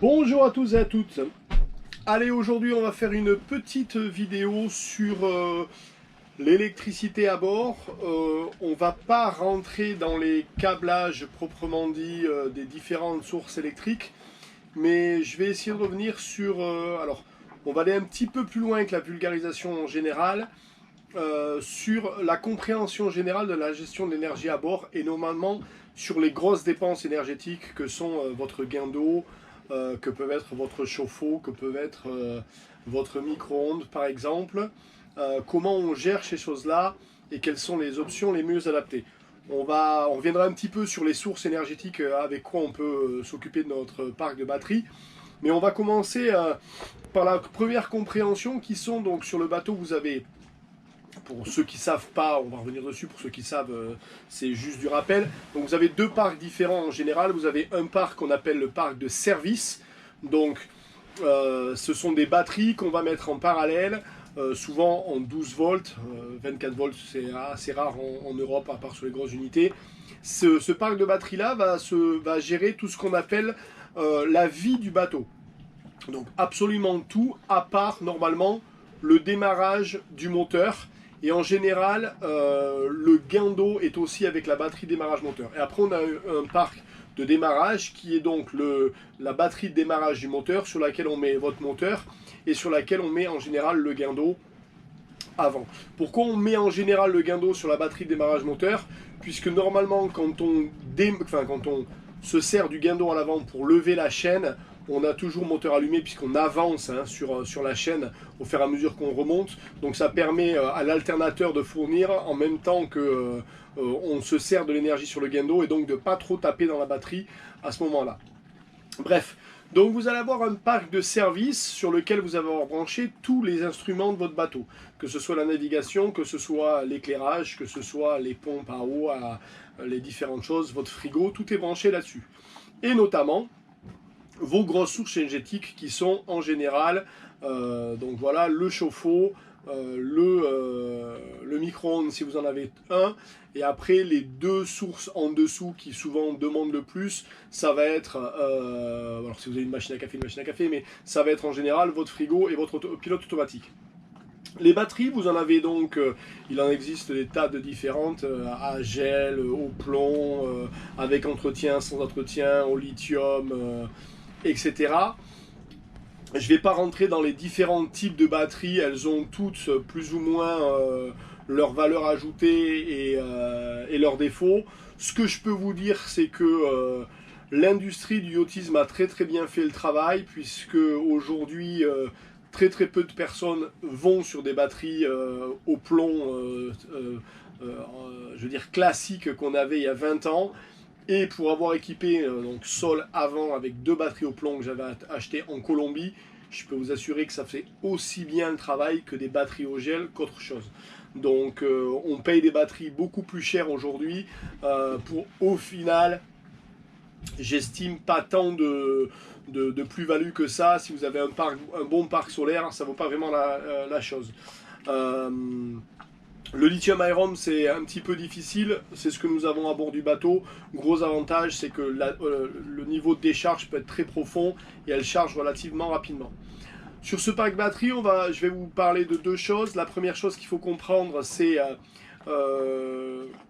Bonjour à tous et à toutes. Allez, aujourd'hui on va faire une petite vidéo sur l'électricité à bord. On va pas rentrer dans les câblages proprement dit des différentes sources électriques, mais je vais essayer de revenir sur... alors, on va aller un petit peu plus loin que la vulgarisation en général, sur la compréhension générale de la gestion de l'énergie à bord et normalement sur les grosses dépenses énergétiques que sont votre gain d'eau, que peuvent être votre chauffe-eau, que peuvent être votre micro-ondes par exemple. Comment on gère ces choses-là et quelles sont les options les mieux adaptées. On reviendra un petit peu sur les sources énergétiques avec quoi on peut s'occuper de notre parc de batterie. Mais on va commencer par la première compréhension qui sont donc sur le bateau vous avez... Pour ceux qui ne savent pas, on va revenir dessus, pour ceux qui savent, c'est juste du rappel. Donc vous avez deux parcs différents en général. Vous avez un parc qu'on appelle le parc de service. Donc ce sont des batteries qu'on va mettre en parallèle, souvent en 12 volts. 24 volts c'est assez rare en Europe, à part sur les grosses unités. Ce parc de batteries-là va gérer tout ce qu'on appelle la vie du bateau. Donc absolument tout, à part normalement le démarrage du moteur. Et en général, le gain d'eau est aussi avec la batterie démarrage moteur. Et après, on a un parc de démarrage qui est donc la batterie de démarrage du moteur sur laquelle on met votre moteur et sur laquelle on met en général le gain d'eau avant. Pourquoi on met en général le gain d'eau sur la batterie de démarrage moteur? Puisque normalement, quand on se sert du gain d'eau à l'avant pour lever la chaîne, on a toujours le moteur allumé puisqu'on avance sur la chaîne au fur et à mesure qu'on remonte. Donc ça permet à l'alternateur de fournir en même temps que on se sert de l'énergie sur le gain d'eau et donc de ne pas trop taper dans la batterie à ce moment-là. Bref, donc vous allez avoir un parc de service sur lequel vous allez avoir branché tous les instruments de votre bateau. Que ce soit la navigation, que ce soit l'éclairage, que ce soit les pompes à eau, les différentes choses, votre frigo, tout est branché là-dessus. Et notamment vos grosses sources énergétiques qui sont en général donc voilà, le chauffe-eau, le micro-ondes si vous en avez un, et après les deux sources en dessous qui souvent demandent le plus, ça va être, alors si vous avez une machine à café, mais ça va être en général votre frigo et votre pilote automatique. Les batteries, vous en avez donc, il en existe des tas de différentes, à gel, au plomb, avec entretien, sans entretien, au lithium, etc. Je ne vais pas rentrer dans les différents types de batteries, elles ont toutes plus ou moins leur valeur ajoutée et leurs défauts. Ce que je peux vous dire, c'est que l'industrie du yachtisme a très bien fait le travail, puisque aujourd'hui, très peu de personnes vont sur des batteries au plomb, je veux dire classiques qu'on avait il y a 20 ans. Et pour avoir équipé donc Sol avant avec deux batteries au plomb que j'avais acheté en Colombie, je peux vous assurer que ça fait aussi bien le travail que des batteries au gel qu'autre chose. Donc on paye des batteries beaucoup plus chères aujourd'hui pour au final, j'estime pas tant de plus-value que ça. Si vous avez un bon parc solaire, ça vaut pas vraiment la chose. Le lithium-ion, c'est un petit peu difficile, c'est ce que nous avons à bord du bateau. Gros avantage, c'est que le niveau de décharge peut être très profond et elle charge relativement rapidement. Sur ce pack batterie, je vais vous parler de deux choses. La première chose qu'il faut comprendre, c'est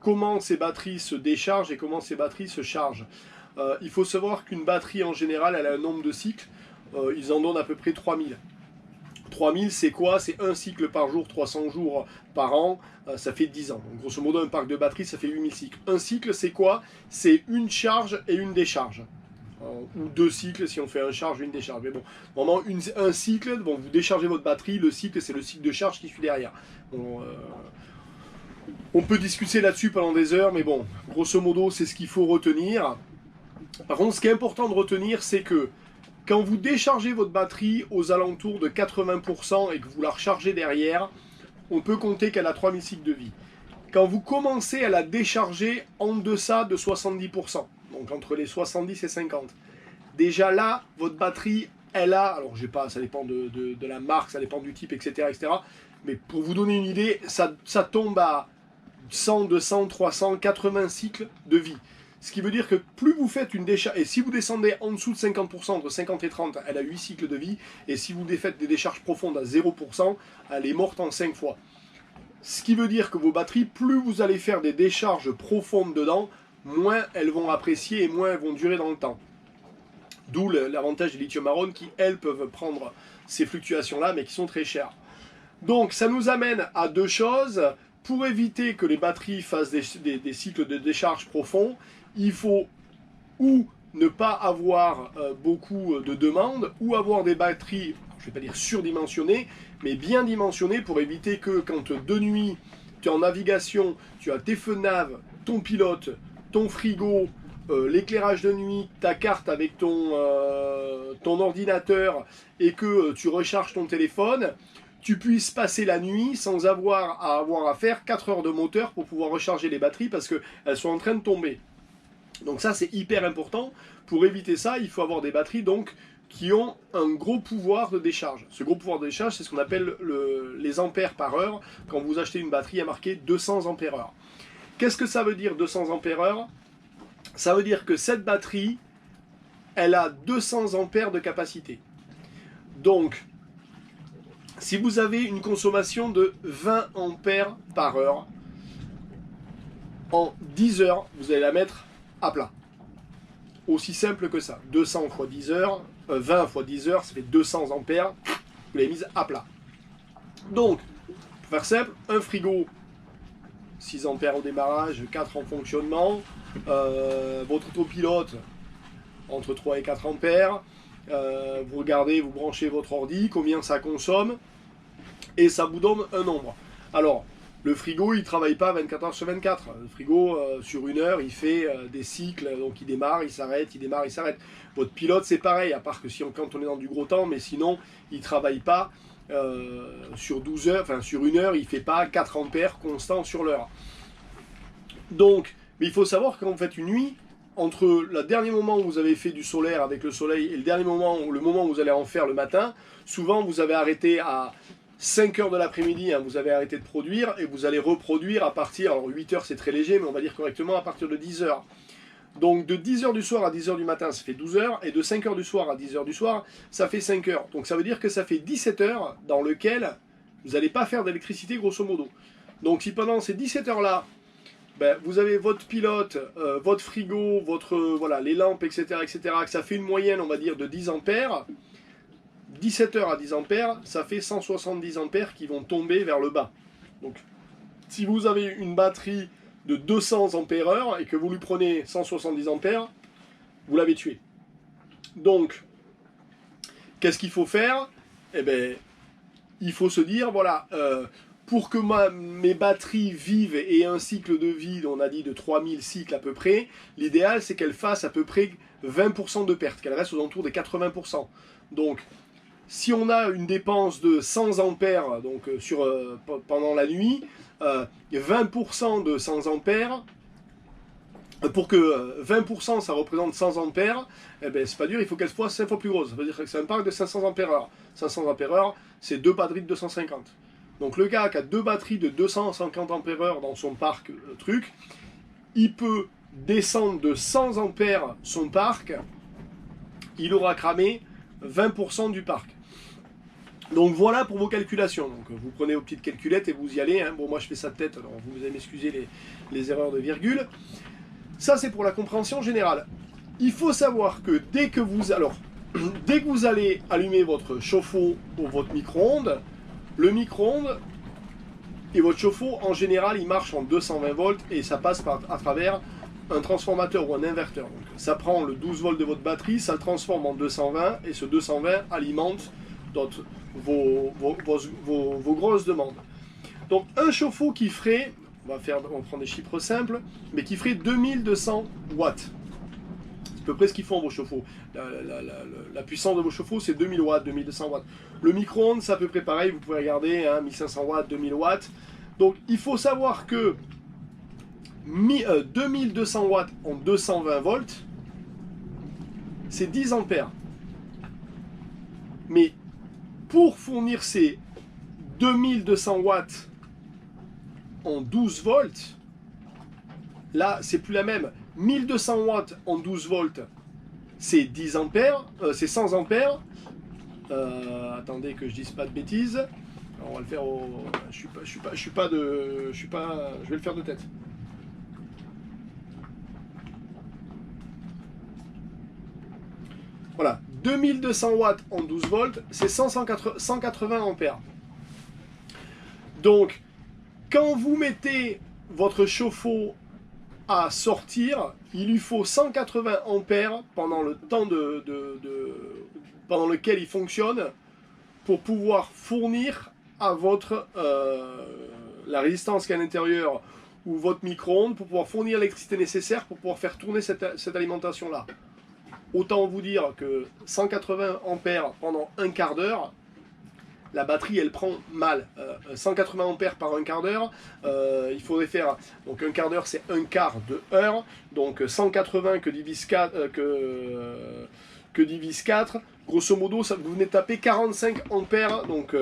comment ces batteries se déchargent et comment ces batteries se chargent. Il faut savoir qu'une batterie, en général, elle a un nombre de cycles. Ils en donnent à peu près 3000. 3000 c'est quoi? C'est un cycle par jour, 300 jours par an, ça fait 10 ans. Donc grosso modo un parc de batterie ça fait 8000 cycles. Un cycle c'est quoi? C'est une charge et une décharge. Ou deux cycles si on fait un charge et une décharge. Mais bon, normalement un cycle, bon, vous déchargez votre batterie, le cycle c'est le cycle de charge qui suit derrière. Bon, on peut discuter là-dessus pendant des heures, mais bon, grosso modo c'est ce qu'il faut retenir. Par contre ce qui est important de retenir c'est que quand vous déchargez votre batterie aux alentours de 80% et que vous la rechargez derrière, on peut compter qu'elle a 3000 cycles de vie. Quand vous commencez à la décharger en deçà de 70%, donc entre les 70 et 50, déjà là, votre batterie, elle a, alors j'ai pas, ça dépend de la marque, ça dépend du type, etc., mais pour vous donner une idée, ça tombe à 100, 200, 300, 80 cycles de vie. Ce qui veut dire que plus vous faites une décharge, et si vous descendez en dessous de 50%, entre 50 et 30, elle a 8 cycles de vie, et si vous faites des décharges profondes à 0%, elle est morte en 5 fois. Ce qui veut dire que vos batteries, plus vous allez faire des décharges profondes dedans, moins elles vont apprécier et moins elles vont durer dans le temps. D'où l'avantage des lithium-ion qui, elles, peuvent prendre ces fluctuations-là, mais qui sont très chères. Donc, ça nous amène à deux choses. Pour éviter que les batteries fassent des cycles de décharge profonds, il faut ou ne pas avoir beaucoup de demandes, ou avoir des batteries, je ne vais pas dire surdimensionnées, mais bien dimensionnées pour éviter que quand de nuit, tu es en navigation, tu as tes feux de nav, ton pilote, ton frigo, l'éclairage de nuit, ta carte avec ton ordinateur et que tu recharges ton téléphone, tu puisses passer la nuit sans avoir à faire 4 heures de moteur pour pouvoir recharger les batteries parce qu'elles sont en train de tomber. Donc ça c'est hyper important. Pour éviter ça, il faut avoir des batteries donc qui ont un gros pouvoir de décharge. Ce gros pouvoir de décharge, c'est ce qu'on appelle les ampères par heure. Quand vous achetez une batterie, il y a marqué 200 ampères heure. Qu'est-ce que ça veut dire 200 ampères heure? Ça veut dire que cette batterie, elle a 200 ampères de capacité. Donc, si vous avez une consommation de 20 ampères par heure, en 10 heures, vous allez la mettre à plat. Aussi simple que ça. 200 x 10 heures, 20 x 10 heures, ça fait 200 ampères. Vous l'avez mise à plat. Donc, pour faire simple, un frigo, 6 ampères au démarrage, 4 en fonctionnement. Votre autopilote, entre 3 et 4 ampères. Vous regardez, vous branchez votre ordi, combien ça consomme, et ça vous donne un nombre. Alors, le frigo, il ne travaille pas 24 heures sur 24. Le frigo, sur une heure, il fait des cycles, donc il démarre, il s'arrête, il démarre, il s'arrête. Votre pilote, c'est pareil, à part que quand on est dans du gros temps, mais sinon, il ne travaille pas sur 12 heures, enfin sur une heure, il ne fait pas 4 ampères constants sur l'heure. Donc, mais il faut savoir que quand vous faites une nuit, entre le dernier moment où vous avez fait du solaire avec le soleil et le moment où vous allez en faire le matin, souvent vous avez arrêté à 5 heures de l'après-midi, hein, vous avez arrêté de produire et vous allez reproduire à partir, alors 8 heures c'est très léger, mais on va dire correctement à partir de 10 heures. Donc de 10 heures du soir à 10 heures du matin, ça fait 12 heures, et de 5 heures du soir à 10 heures du soir, ça fait 5 heures. Donc ça veut dire que ça fait 17 heures dans lesquelles vous n'allez pas faire d'électricité grosso modo. Donc si pendant ces 17 heures-là, ben, vous avez votre pilote, votre frigo, voilà, les lampes, etc., que ça fait une moyenne, on va dire, de 10 ampères, 17 heures à 10 ampères, ça fait 170 ampères qui vont tomber vers le bas. Donc, si vous avez une batterie de 200 ampères heure et que vous lui prenez 170 ampères, vous l'avez tué. Donc, qu'est-ce qu'il faut faire? Eh bien, il faut se dire, voilà, pour que mes batteries vivent et aient un cycle de vie, on a dit de 3000 cycles à peu près, l'idéal c'est qu'elles fassent à peu près 20% de perte, qu'elles restent aux alentours des 80%. Donc, si on a une dépense de 100 ampères donc, pendant la nuit, 20% de 100 ampères, pour que 20% ça représente 100 ampères, eh ben, c'est pas dur, il faut qu'elle soit 5 fois plus grosse. Ça veut dire que c'est un parc de 500 ampères heure. 500 ampères heure, c'est 2 batteries de 250. Donc le gars qui a 2 batteries de 250 ampères heure dans son parc truc, il peut descendre de 100 ampères son parc, il aura cramé 20% du parc. Donc voilà pour vos calculations. Donc vous prenez vos petites calculettes et vous y allez. Hein. Bon, moi je fais ça de tête, alors vous allez m'excuser les erreurs de virgule. Ça c'est pour la compréhension générale. Il faut savoir que dès que vous allez allumer votre chauffe-eau ou votre micro-ondes, le micro-ondes et votre chauffe-eau en général il marche en 220 volts et ça passe à travers un transformateur ou un inverteur. Donc, ça prend le 12 volts de votre batterie, ça le transforme en 220 et ce 220 alimente vos grosses demandes. Donc un chauffe-eau qui ferait, on prend des chiffres simples, mais qui ferait 2200 watts. C'est à peu près ce qu'ils font vos chauffe-eau. La puissance de vos chauffe-eau c'est 2000 watts, 2200 watts. Le micro-ondes c'est à peu près pareil, vous pouvez regarder, hein, 1500 watts, 2000 watts. Donc il faut savoir que 2200 watts en 220 volts, c'est 10 ampères. Mais pour fournir ces 2200 watts en 12 volts, là, c'est plus la même. 1200 watts en 12 volts, c'est 10 ampères, c'est 100 ampères. Attendez que je dise pas de bêtises. Alors on va le faire au... Je vais le faire de tête. Voilà, 2200 watts en 12 volts, c'est 180 ampères. Donc, quand vous mettez votre chauffe-eau à sortir, il lui faut 180 ampères pendant le temps pendant lequel il fonctionne pour pouvoir fournir à votre la résistance qui est à l'intérieur ou votre micro-ondes pour pouvoir fournir l'électricité nécessaire pour pouvoir faire tourner cette alimentation-là. Autant vous dire que 180 ampères pendant un quart d'heure, la batterie elle prend mal. 180 ampères par un quart d'heure, il faudrait faire, donc un quart d'heure c'est un quart de heure, donc 180 que divise 4, que divise 4, grosso modo ça, vous venez de taper 45 ampères donc,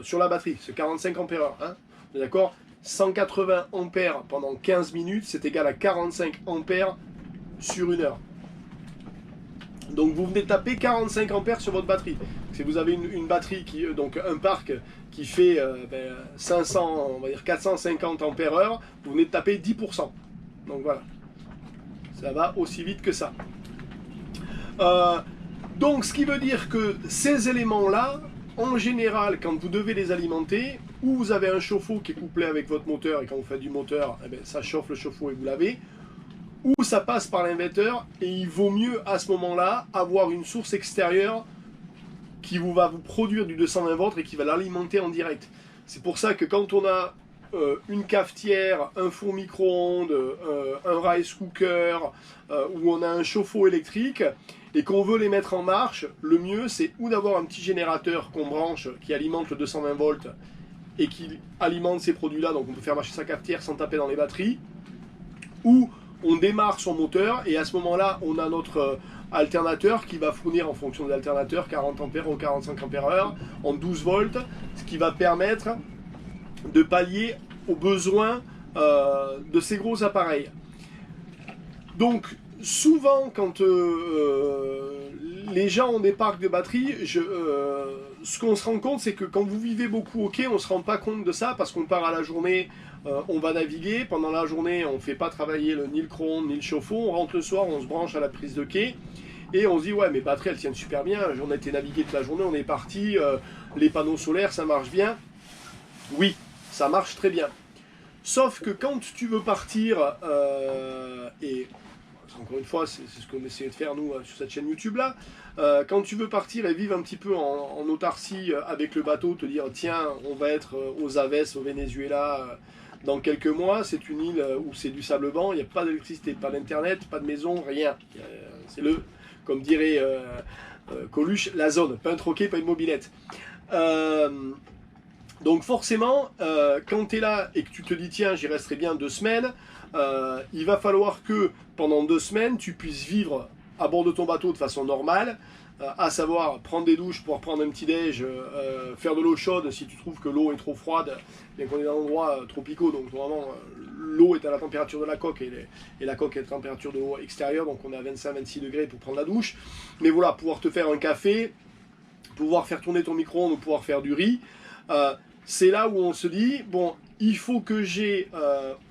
sur la batterie, c'est 45 ampères heure, hein, d'accord. 180 ampères pendant 15 minutes, c'est égal à 45 ampères sur une heure. Donc vous venez de taper 45 ampères sur votre batterie. Si vous avez une batterie, donc un parc qui fait 500, on va dire 450 ampères heure, vous venez de taper 10%. Donc voilà, ça va aussi vite que ça. Donc ce qui veut dire que ces éléments-là, en général, quand vous devez les alimenter, ou vous avez un chauffe-eau qui est couplé avec votre moteur, et quand vous faites du moteur, ça chauffe le chauffe-eau et vous l'avez, ou ça passe par l'inverteur, et il vaut mieux à ce moment-là avoir une source extérieure qui va vous produire du 220 volts et qui va l'alimenter en direct. C'est pour ça que quand on a une cafetière, un four micro-ondes, un rice cooker, où on a un chauffe-eau électrique, et qu'on veut les mettre en marche, le mieux c'est ou d'avoir un petit générateur qu'on branche qui alimente le 220 volts et qui alimente ces produits-là, donc on peut faire marcher sa cafetière sans taper dans les batteries, ou on démarre son moteur et à ce moment-là, on a notre alternateur qui va fournir en fonction de l'alternateur 40 ampères ou 45 ampères heure en 12 volts, ce qui va permettre de pallier aux besoins de ces gros appareils. Donc, souvent, quand les gens ont des parcs de batterie, ce qu'on se rend compte, c'est que quand vous vivez beaucoup au quai, on ne se rend pas compte de ça parce qu'on part à la journée, on va naviguer. Pendant la journée, on ne fait pas travailler ni le micro-ondes ni le chauffe-eau. On rentre le soir, on se branche à la prise de quai et on se dit ouais, mes batteries elles tiennent super bien. On a été naviguer toute la journée, on est parti. Les panneaux solaires, ça marche bien. Oui, ça marche très bien. Sauf que quand tu veux partir et encore une fois, c'est ce qu'on essaie de faire nous sur cette chaîne YouTube là. Quand tu veux partir et vivre un petit peu en autarcie avec le bateau, te dire tiens, on va être aux Aves, au Venezuela dans quelques mois, c'est une île où c'est du sable blanc, il n'y a pas d'électricité, pas d'internet, pas de maison, rien. C'est comme dirait Coluche, la zone, pas un troquet, pas une mobilette. Donc forcément, quand tu es là et que tu te dis tiens, j'y resterai bien 2 semaines, il va falloir que pendant 2 semaines, tu puisses vivre à bord de ton bateau de façon normale, à savoir prendre des douches pour prendre un petit déj, faire de l'eau chaude si tu trouves que l'eau est trop froide, bien qu'on est dans un endroit tropicaux, donc vraiment l'eau est à la température de la coque et la coque est à la température de l'eau extérieure, donc on est à 25-26 degrés pour prendre la douche. Mais voilà, pouvoir te faire un café, pouvoir faire tourner ton micro-ondes ou pouvoir faire du riz, c'est là où on se dit, bon, il faut que j'ai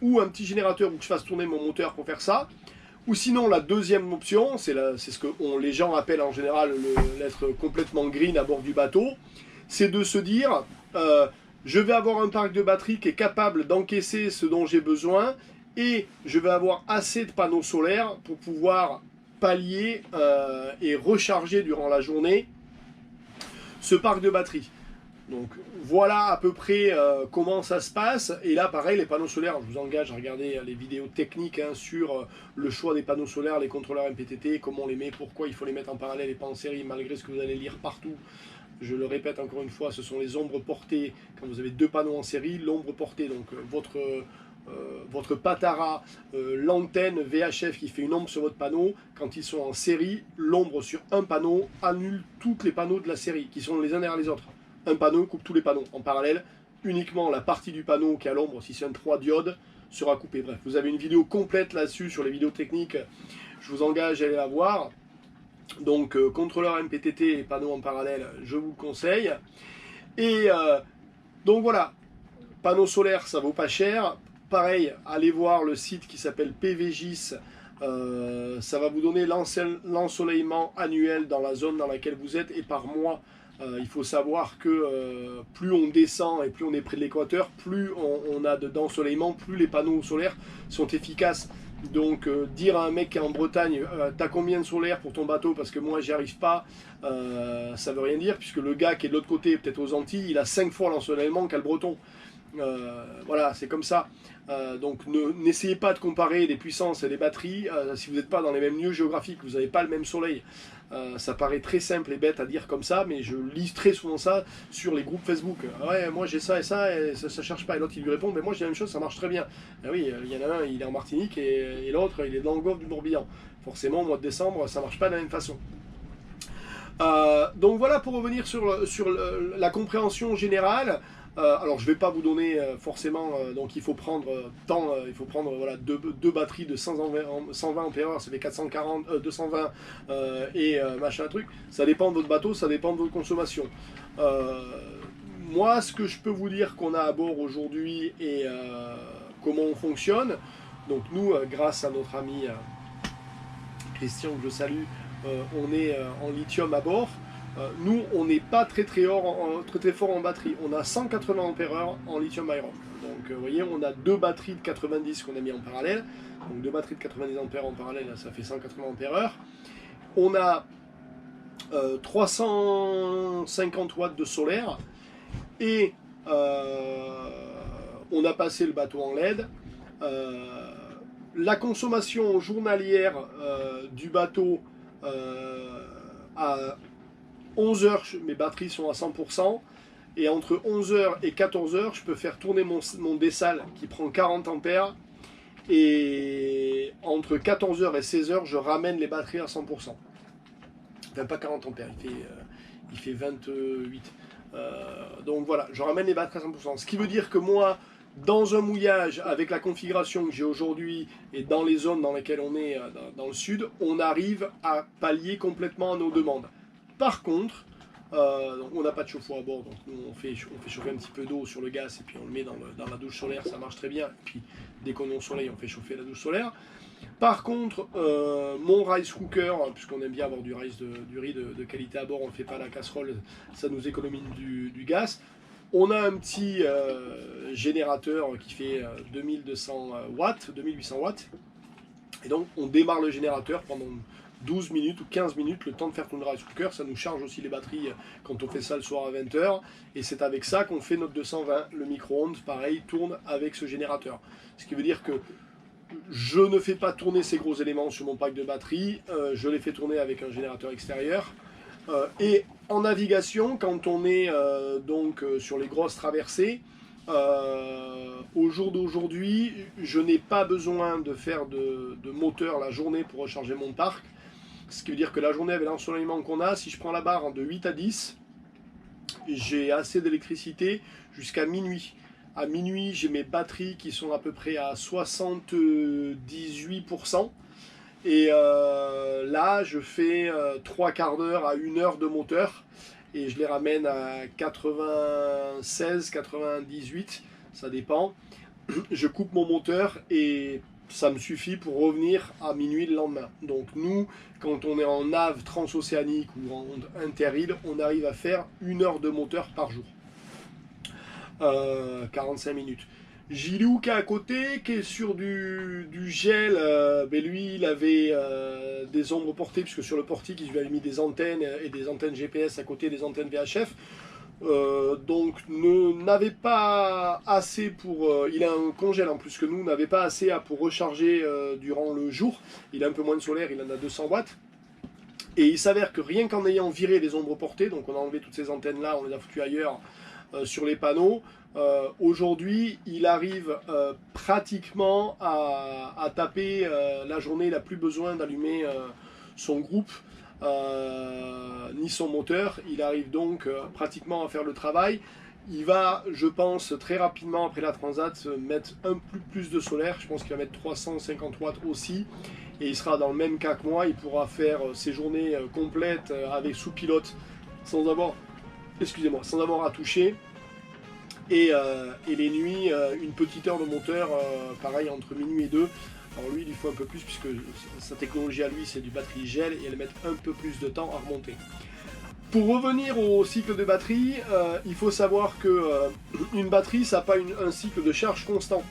ou un petit générateur ou que je fasse tourner mon moteur pour faire ça, ou sinon la deuxième option, c'est ce que les gens appellent en général l'être complètement green à bord du bateau, c'est de se dire, je vais avoir un parc de batterie qui est capable d'encaisser ce dont j'ai besoin, et je vais avoir assez de panneaux solaires pour pouvoir pallier et recharger durant la journée ce parc de batterie. Donc voilà à peu près comment ça se passe. Et là pareil, les panneaux solaires, je vous engage à regarder les vidéos techniques sur le choix des panneaux solaires, les contrôleurs MPPT, comment on les met, pourquoi il faut les mettre en parallèle et pas en série, malgré ce que vous allez lire partout. Je le répète encore une fois, ce sont les ombres portées. Quand vous avez 2 panneaux en série, l'ombre portée, donc votre Patara, l'antenne VHF qui fait une ombre sur votre panneau, quand ils sont en série, l'ombre sur un panneau annule tous les panneaux de la série, qui sont les uns derrière les autres. Un panneau coupe tous les panneaux. En parallèle, uniquement la partie du panneau qui a l'ombre, si c'est un 3 diodes, sera coupé. Bref, vous avez une vidéo complète là-dessus sur les vidéos techniques, je vous engage à aller la voir. Donc contrôleur MPTT et panneaux en parallèle, je vous le conseille. Et donc voilà, panneaux solaires ça vaut pas cher. Pareil, allez voir le site qui s'appelle PVGIS. Ça va vous donner l'ensoleillement annuel dans la zone dans laquelle vous êtes et par mois. Il faut savoir que plus on descend et plus on est près de l'équateur, plus on a d'ensoleillement, plus les panneaux solaires sont efficaces. Donc dire à un mec qui est en Bretagne, t'as combien de solaire pour ton bateau parce que moi j'y arrive pas, ça veut rien dire, puisque le gars qui est de l'autre côté, peut-être aux Antilles, il a 5 fois l'ensoleillement qu'a le breton. Voilà, c'est comme ça. Donc n'essayez pas de comparer des puissances et des batteries si vous n'êtes pas dans les mêmes lieux géographiques, vous n'avez pas le même soleil. Ça paraît très simple et bête à dire comme ça, mais je lis très souvent ça sur les groupes Facebook. Ouais, moi j'ai ça et ça cherche pas. Et l'autre il lui répond, mais moi j'ai la même chose, ça marche très bien. Et oui, il y en a un, il est en Martinique et l'autre il est dans le golfe du Morbihan. Forcément, au mois de décembre, ça marche pas de la même façon. Donc voilà pour revenir sur la compréhension générale. Alors je ne vais pas vous donner forcément, donc il faut prendre voilà, deux batteries de 120 ampères, ça fait 440, 220 et machin truc. Ça dépend de votre bateau, ça dépend de votre consommation. Moi ce que je peux vous dire qu'on a à bord aujourd'hui et comment on fonctionne, donc nous grâce à notre ami Christian que je salue, on est en lithium à bord. Nous, on n'est pas très fort en batterie. On a 180 ampères en lithium-iron. Donc, vous voyez, on a deux batteries de 90 qu'on a mis en parallèle. Donc, deux batteries de 90 ampères en parallèle, ça fait 180 ampères. On a 350 watts de solaire. Et on a passé le bateau en LED. La consommation journalière du bateau à 11 heures, mes batteries sont à 100%, et entre 11 heures et 14 heures, je peux faire tourner mon dessal qui prend 40 ampères, et entre 14 heures et 16 heures, je ramène les batteries à 100%. Enfin, pas 40 ampères, il fait 28. Donc voilà, je ramène les batteries à 100%. Ce qui veut dire que moi, dans un mouillage, avec la configuration que j'ai aujourd'hui, et dans les zones dans lesquelles on est, dans le sud, on arrive à pallier complètement à nos demandes. Par contre, on n'a pas de chauffe-eau à bord, donc nous on fait chauffer un petit peu d'eau sur le gaz et puis on le met dans la douche solaire, ça marche très bien. Et puis dès qu'on est au soleil, on fait chauffer la douche solaire. Par contre, mon rice cooker, puisqu'on aime bien avoir du riz de qualité à bord, on ne fait pas la casserole, ça nous économise du gaz. On a un petit générateur qui fait 2200 watts, 2800 watts. Et donc on démarre le générateur pendant 12 minutes ou 15 minutes, le temps de faire tourner le rice cooker. Ça nous charge aussi les batteries quand on fait ça le soir à 20h. Et c'est avec ça qu'on fait notre 220. Le micro-ondes, pareil, tourne avec ce générateur. Ce qui veut dire que je ne fais pas tourner ces gros éléments sur mon pack de batterie. Je les fais tourner avec un générateur extérieur. Et en navigation, quand on est sur les grosses traversées, au jour d'aujourd'hui, je n'ai pas besoin de faire de moteur la journée pour recharger mon parc. Ce qui veut dire que la journée, avec l'ensoleillement qu'on a, si je prends la barre de 8 à 10, j'ai assez d'électricité jusqu'à minuit. À minuit, j'ai mes batteries qui sont à peu près à 78%. Et là, je fais 3 quarts d'heure à 1 heure de moteur. Et je les ramène à 96, 98, ça dépend. Je coupe mon moteur et ça me suffit pour revenir à minuit le lendemain. Donc nous, quand on est en nave transocéanique ou en interîle, on arrive à faire 1 heure de moteur par jour. 45 minutes. Gilou qui est à côté, qui est sur du gel, lui il avait des ombres portées, puisque sur le portique il lui avait mis des antennes et des antennes GPS à côté des antennes VHF. Donc n'avait pas assez pour... il a un congèle en plus que nous, n'avait pas assez pour recharger durant le jour. Il a un peu moins de solaire, il en a 200 watts. Et il s'avère que rien qu'en ayant viré les ombres portées, donc on a enlevé toutes ces antennes là, on les a foutues ailleurs sur les panneaux, aujourd'hui il arrive pratiquement à taper la journée, il n'a plus besoin d'allumer son groupe ni son moteur, il arrive donc pratiquement à faire le travail. il va, je pense, très rapidement après la Transat mettre un peu plus de solaire. Je pense qu'il va mettre 350 watts aussi. Et il sera dans le même cas que moi. Il pourra faire ses journées complètes avec sous pilote sans avoir, excusez-moi, sans avoir à toucher. Et les nuits, une petite heure de moteur, pareil entre minuit et 2. Alors lui, il lui faut un peu plus puisque sa technologie à lui, c'est du batterie gel et elle met un peu plus de temps à remonter. Pour revenir au cycle de batterie, il faut savoir que une batterie, ça n'a pas un cycle de charge constant.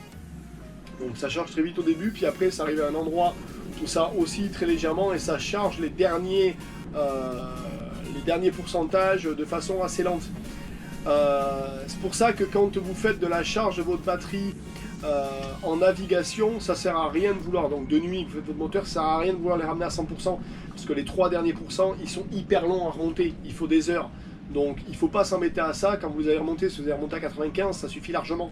Donc ça charge très vite au début, puis après ça arrive à un endroit où ça oscille très légèrement et ça charge les derniers pourcentages de façon assez lente. C'est pour ça que quand vous faites de la charge de votre batterie en navigation, ça sert à rien de vouloir, donc de nuit, vous faites votre moteur, ça sert à rien de vouloir les ramener à 100%, parce que les 3 derniers pourcents, ils sont hyper longs à remonter, il faut des heures. Donc il ne faut pas s'embêter à ça, quand vous allez remonter, si vous allez remonter à 95, ça suffit largement.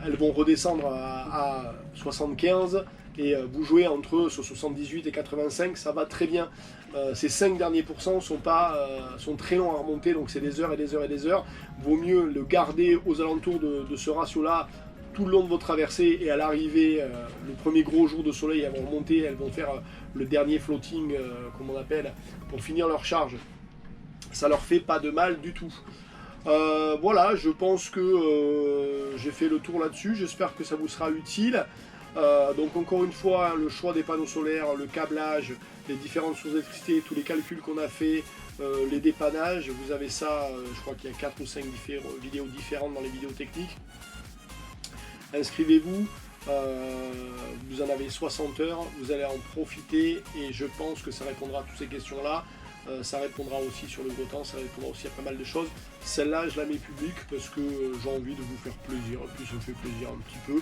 Elles vont redescendre à 75, et vous jouez entre 78 et 85, ça va très bien. Ces 5 derniers pourcents sont très longs à remonter, donc c'est des heures et des heures et des heures. Vaut mieux le garder aux alentours de ce ratio-là, tout le long de votre traversée, et à l'arrivée, le premier gros jour de soleil, elles vont remonter, elles vont faire le dernier floating, comme on appelle, pour finir leur charge. Ça leur fait pas de mal du tout. Voilà, je pense que j'ai fait le tour là-dessus, j'espère que ça vous sera utile. Donc encore une fois, le choix des panneaux solaires, le câblage, les différentes sources d'électricité, tous les calculs qu'on a fait, les dépannages, vous avez ça, je crois qu'il y a 4 ou 5 vidéos différentes dans les vidéos techniques. Inscrivez-vous, vous en avez 60 heures, vous allez en profiter et je pense que ça répondra à toutes ces questions-là. Ça répondra aussi sur le gros temps, ça répondra aussi à pas mal de choses. Celle-là, je la mets publique parce que j'ai envie de vous faire plaisir, et puis ça me fait plaisir un petit peu.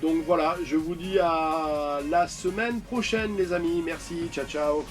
Donc voilà, je vous dis à la semaine prochaine les amis, merci, ciao ciao.